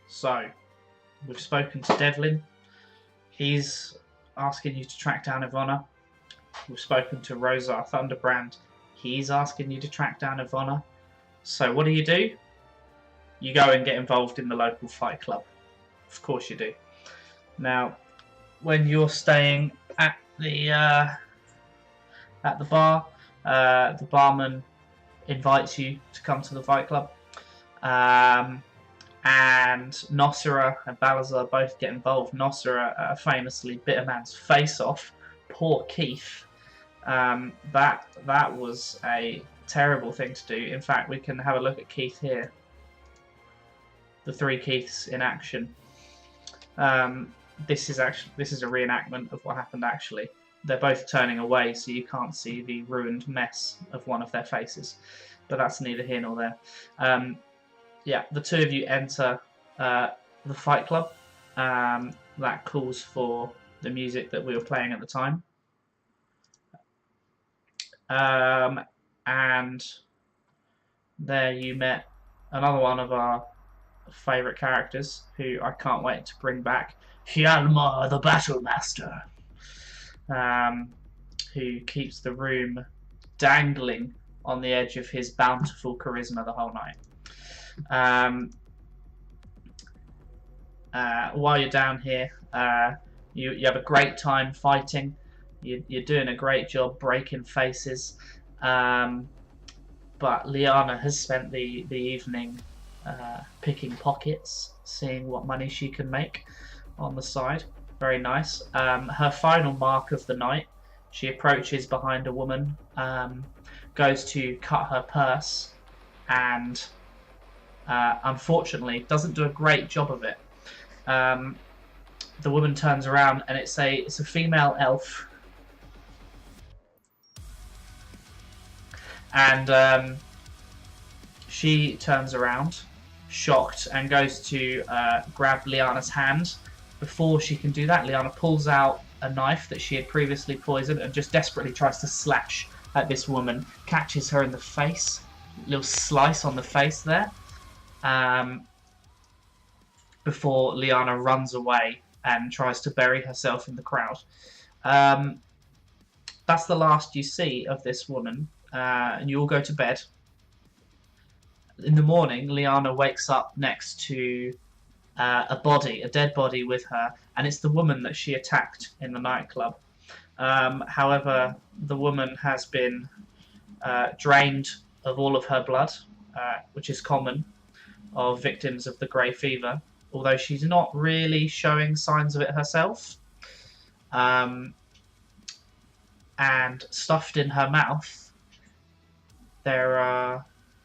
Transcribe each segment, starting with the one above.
So, we've spoken to Devlin. He's asking you to track down Ivana. We've spoken to Rosa Thunderbrand. He's asking you to track down Ivana. So what do? You go and get involved in the local fight club. Of course you do. Now, when you're staying at the bar, the barman invites you to come to the fight club. And Nosira and Balazar both get involved. Nosira famously bit a man's face off. Poor Keith. That was a terrible thing to do. In fact, we can have a look at Keith here. The three Keiths in action. This is a reenactment of what happened actually. They're both turning away, so you can't see the ruined mess of one of their faces. But that's neither here nor there. Yeah, the two of you enter the fight club. That calls for the music that we were playing at the time. And there you met another one of our favourite characters, who I can't wait to bring back, Hjalmar the Battle Master, who keeps the room dangling on the edge of his bountiful charisma the whole night. While you're down here, you have a great time fighting. You're doing a great job breaking faces. But Liana has spent the evening picking pockets, seeing what money she can make on the side. Very nice. Her final mark of the night, she approaches behind a woman, goes to cut her purse, and unfortunately doesn't do a great job of it. The woman turns around and it's a female elf. And she turns around, shocked, and goes to grab Liana's hand. Before she can do that, Liana pulls out a knife that she had previously poisoned and just desperately tries to slash at this woman. Catches her in the face, little slice on the face there. Before Liana runs away and tries to bury herself in the crowd. That's the last you see of this woman. And you all go to bed. In the morning, Liana wakes up next to a dead body with her, and it's the woman that she attacked in the nightclub. However, the woman has been drained of all of her blood, which is common of victims of the grey fever, although she's not really showing signs of it herself. And stuffed in her mouth, there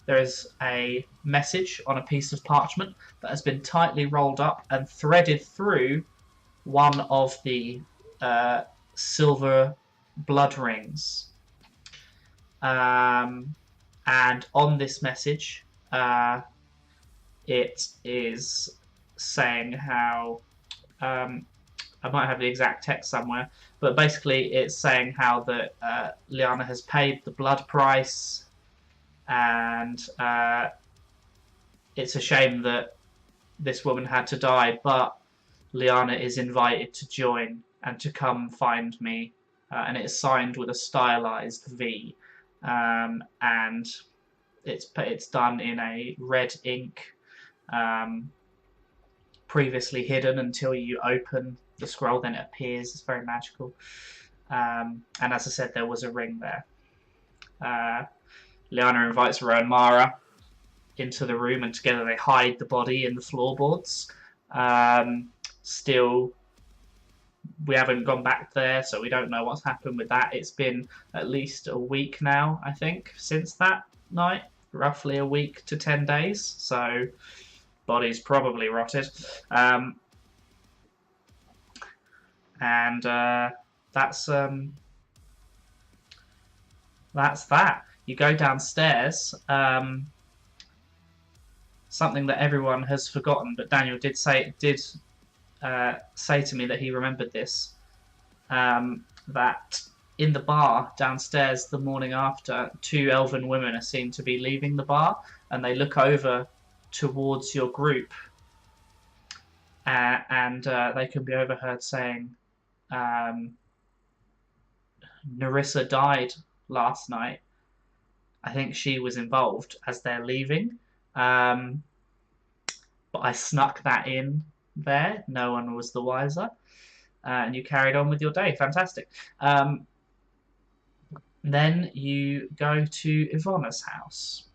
is a message on a piece of parchment that has been tightly rolled up and threaded through one of the silver blood rings. And on this message, it is saying how... I might have the exact text somewhere, but basically it's saying how that Liana has paid the blood price, and it's a shame that this woman had to die, but Liana is invited to join and to come find me, and it is signed with a stylized V, and it's done in a red ink, previously hidden until you open the scroll, then it appears. It's very magical. And as I said, there was a ring there. Liana invites her own Mara into the room, and together they hide the body in the floorboards. Still, we haven't gone back there, so we don't know what's happened with that. It's been at least a week now, I think, since that night. Roughly a week to 10 days. So, body's probably rotted. And that's that. You go downstairs. Something that everyone has forgotten, but Daniel did say to me that he remembered this. That in the bar downstairs the morning after, two elven women are seen to be leaving the bar, and they look over towards your group, and they can be overheard saying, um, "Narissa died last night. I think she was involved," as they're leaving. Um, but I snuck that in there. No one was the wiser, and you carried on with your day. Fantastic. Then you go to Ivana's house.